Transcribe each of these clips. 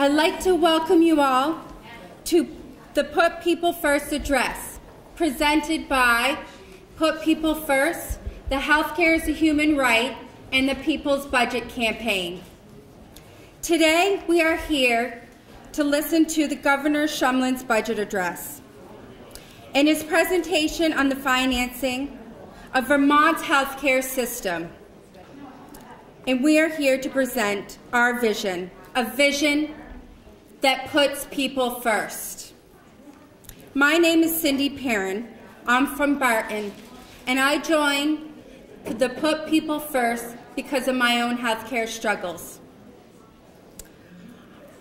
I'd like to welcome you all to the Put People First address, presented by Put People First, the Healthcare is a Human Right, and the People's Budget Campaign. Today, we are here to listen to the Governor Shumlin's budget address and his presentation on the financing of Vermont's healthcare system. And we are here to present our vision, a vision that puts people first. My name is Cindy Perrin. I'm from Barton, and I joined the Put People First because of my own healthcare struggles.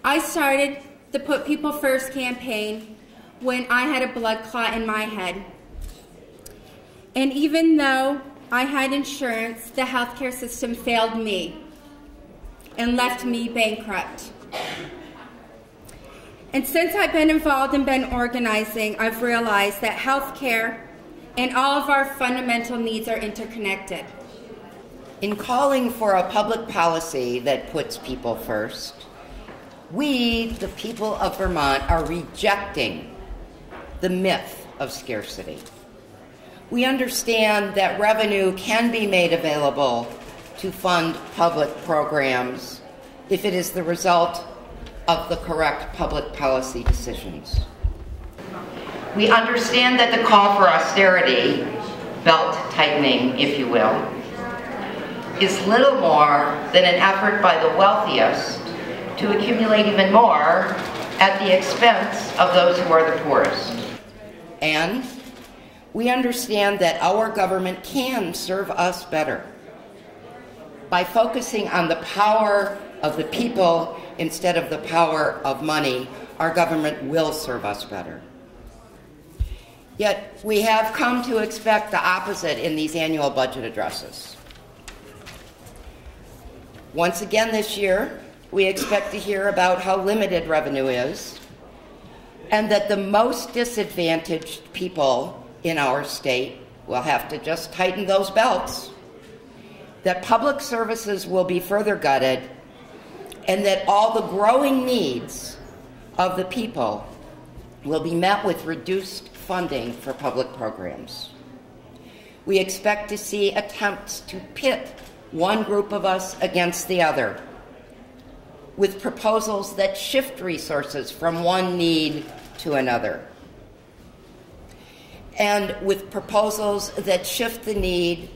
I started the Put People First campaign when I had a blood clot in my head. And even though I had insurance, the healthcare system failed me and left me bankrupt. And since I've been involved and been organizing, I've realized that healthcare and all of our fundamental needs are interconnected. In calling for a public policy that puts people first, we, the people of Vermont, are rejecting the myth of scarcity. We understand that revenue can be made available to fund public programs if it is the result of the correct public policy decisions. We understand that the call for austerity, belt tightening, if you will, is little more than an effort by the wealthiest to accumulate even more at the expense of those who are the poorest. And we understand that our government can serve us better. By focusing on the power of the people instead of the power of money, our government will serve us better. Yet we have come to expect the opposite in these annual budget addresses. Once again this year, we expect to hear about how limited revenue is and that the most disadvantaged people in our state will have to just tighten those belts, that public services will be further gutted, and that all the growing needs of the people will be met with reduced funding for public programs. We expect to see attempts to pit one group of us against the other, with proposals that shift resources from one need to another, and with proposals that shift the need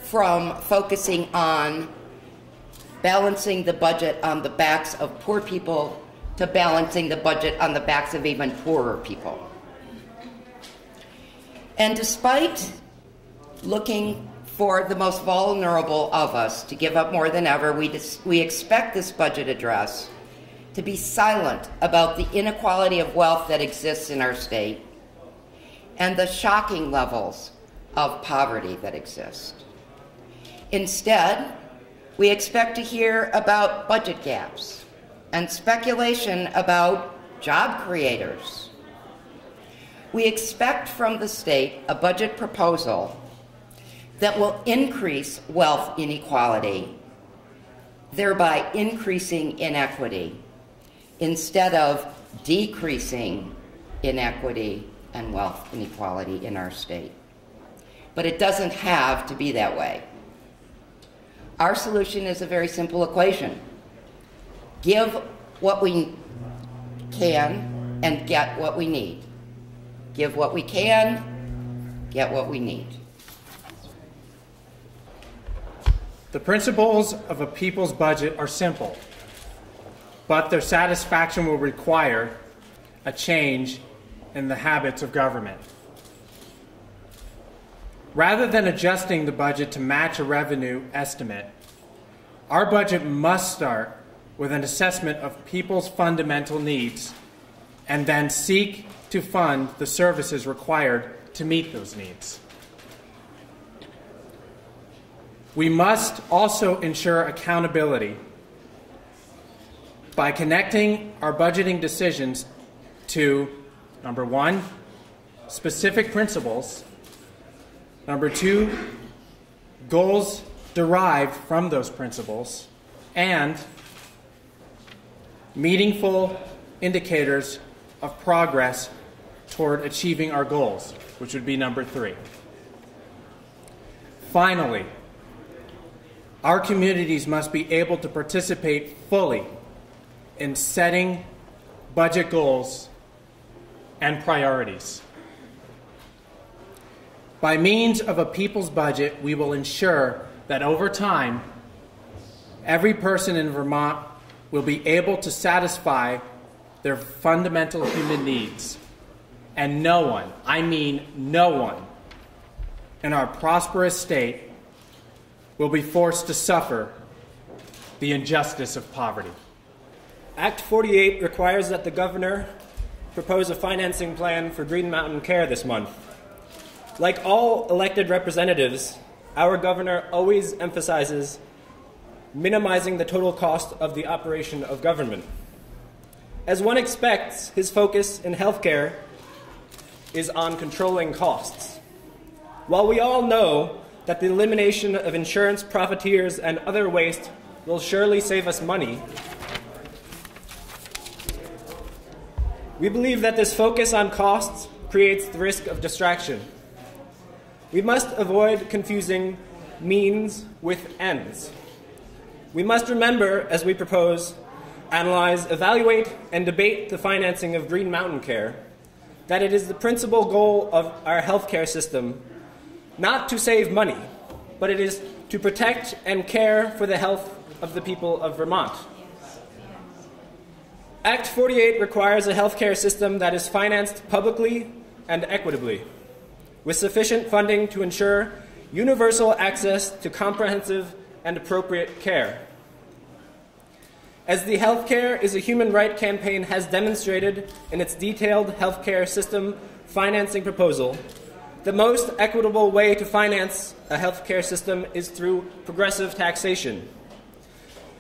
from focusing on balancing the budget on the backs of poor people to balancing the budget on the backs of even poorer people. And despite looking for the most vulnerable of us to give up more than ever, we expect this budget address to be silent about the inequality of wealth that exists in our state and the shocking levels of poverty that exist. Instead, we expect to hear about budget gaps and speculation about job creators. We expect from the state a budget proposal that will increase wealth inequality, thereby increasing inequity, instead of decreasing inequity and wealth inequality in our state. But it doesn't have to be that way. Our solution is a very simple equation. Give what we can and get what we need. Give what we can, get what we need. The principles of a people's budget are simple, but their satisfaction will require a change in the habits of government. Rather than adjusting the budget to match a revenue estimate, our budget must start with an assessment of people's fundamental needs and then seek to fund the services required to meet those needs. We must also ensure accountability by connecting our budgeting decisions to, number one, specific principles, number two, goals derived from those principles, and meaningful indicators of progress toward achieving our goals, which would be number 3. Finally, our communities must be able to participate fully in setting budget goals and priorities. By means of a people's budget, we will ensure that over time, every person in Vermont will be able to satisfy their fundamental human needs. And no one, I mean no one, in our prosperous state will be forced to suffer the injustice of poverty. Act 48 requires that the governor propose a financing plan for Green Mountain Care this month. Like all elected representatives, our governor always emphasizes minimizing the total cost of the operation of government. As one expects, his focus in healthcare is on controlling costs. While we all know that the elimination of insurance profiteers and other waste will surely save us money, we believe that this focus on costs creates the risk of distraction. We must avoid confusing means with ends. We must remember, as we propose, analyze, evaluate, and debate the financing of Green Mountain Care, that it is the principal goal of our healthcare system not to save money, but it is to protect and care for the health of the people of Vermont. Act 48 requires a healthcare system that is financed publicly and equitably, with sufficient funding to ensure universal access to comprehensive and appropriate care. As the Healthcare is a Human Right campaign has demonstrated in its detailed healthcare system financing proposal, the most equitable way to finance a healthcare system is through progressive taxation.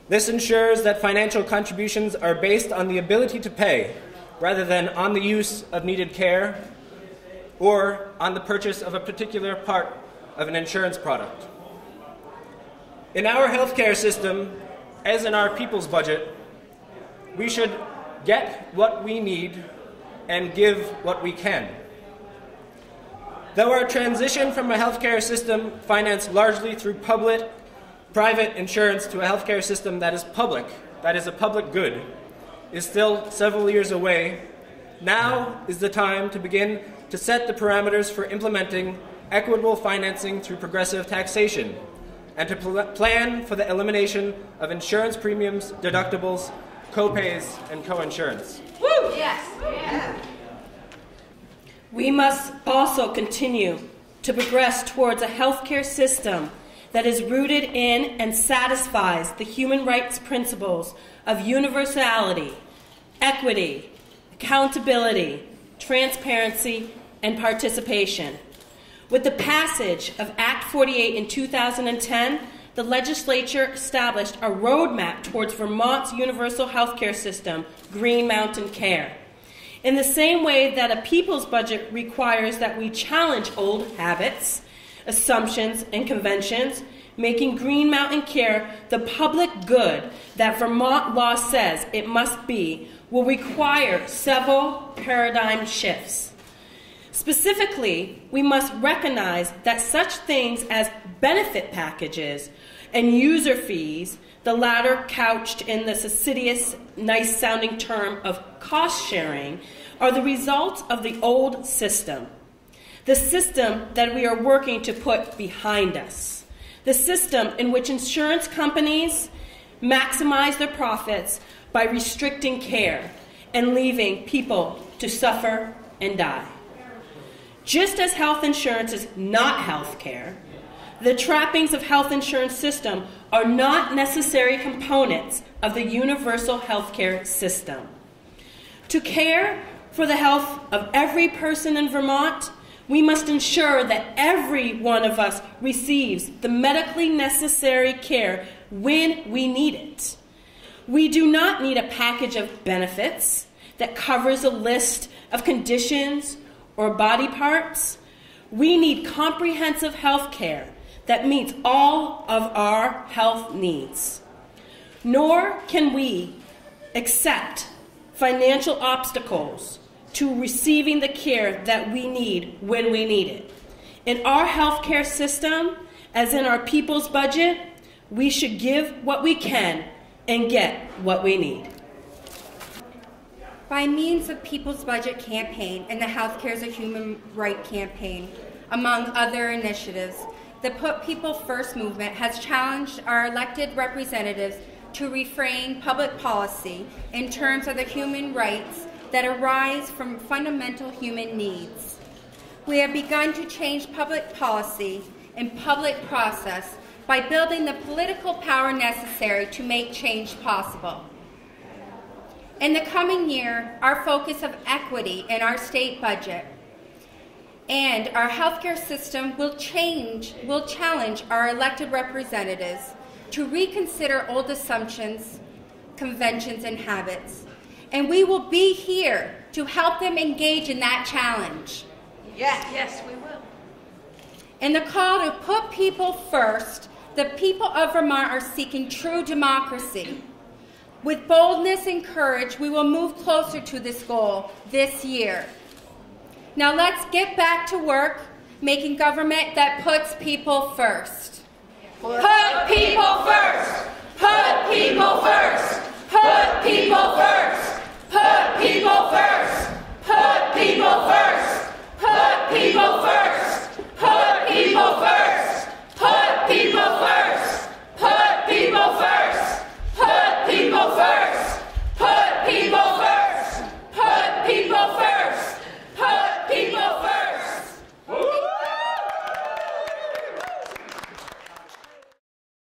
This ensures that financial contributions are based on the ability to pay, rather than on the use of needed care or on the purchase of a particular part of an insurance product. In our healthcare system, as in our people's budget, we should get what we need and give what we can. Though our transition from a healthcare system financed largely through private insurance to a healthcare system that is public, that is a public good, is still several years away, now is the time to begin to set the parameters for implementing equitable financing through progressive taxation, and to plan for the elimination of insurance premiums, deductibles, co-pays, and co-insurance. Woo! Yes. Yeah. We must also continue to progress towards a healthcare system that is rooted in and satisfies the human rights principles of universality, equity, accountability, transparency, and participation. With the passage of Act 48 in 2010, the legislature established a roadmap towards Vermont's universal healthcare system, Green Mountain Care. In the same way that a people's budget requires that we challenge old habits, assumptions, and conventions, making Green Mountain Care the public good that Vermont law says it must be, will require several paradigm shifts. Specifically, we must recognize that such things as benefit packages and user fees, the latter couched in the fastidious, nice-sounding term of cost sharing, are the results of the old system. The system that we are working to put behind us. The system in which insurance companies maximize their profits by restricting care and leaving people to suffer and die. Just as health insurance is not health care, the trappings of health insurance system are not necessary components of the universal healthcare system. To care for the health of every person in Vermont, we must ensure that every one of us receives the medically necessary care when we need it. We do not need a package of benefits that covers a list of conditions or body parts. We need comprehensive health care that meets all of our health needs. Nor can we accept financial obstacles to receiving the care that we need when we need it. In our healthcare system, as in our people's budget, we should give what we can and get what we need. By means of People's Budget campaign and the Healthcare is a Human Right campaign, among other initiatives, the Put People First movement has challenged our elected representatives to reframe public policy in terms of the human rights that arise from fundamental human needs. We have begun to change public policy and public process by building the political power necessary to make change possible. In the coming year, our focus of equity in our state budget and our healthcare system will challenge our elected representatives to reconsider old assumptions, conventions, and habits. And we will be here to help them engage in that challenge. Yes, we will. In the call to put people first, the people of Vermont are seeking true democracy. With boldness and courage, we will move closer to this goal this year. Now let's get back to work making government that puts people first. Put people first.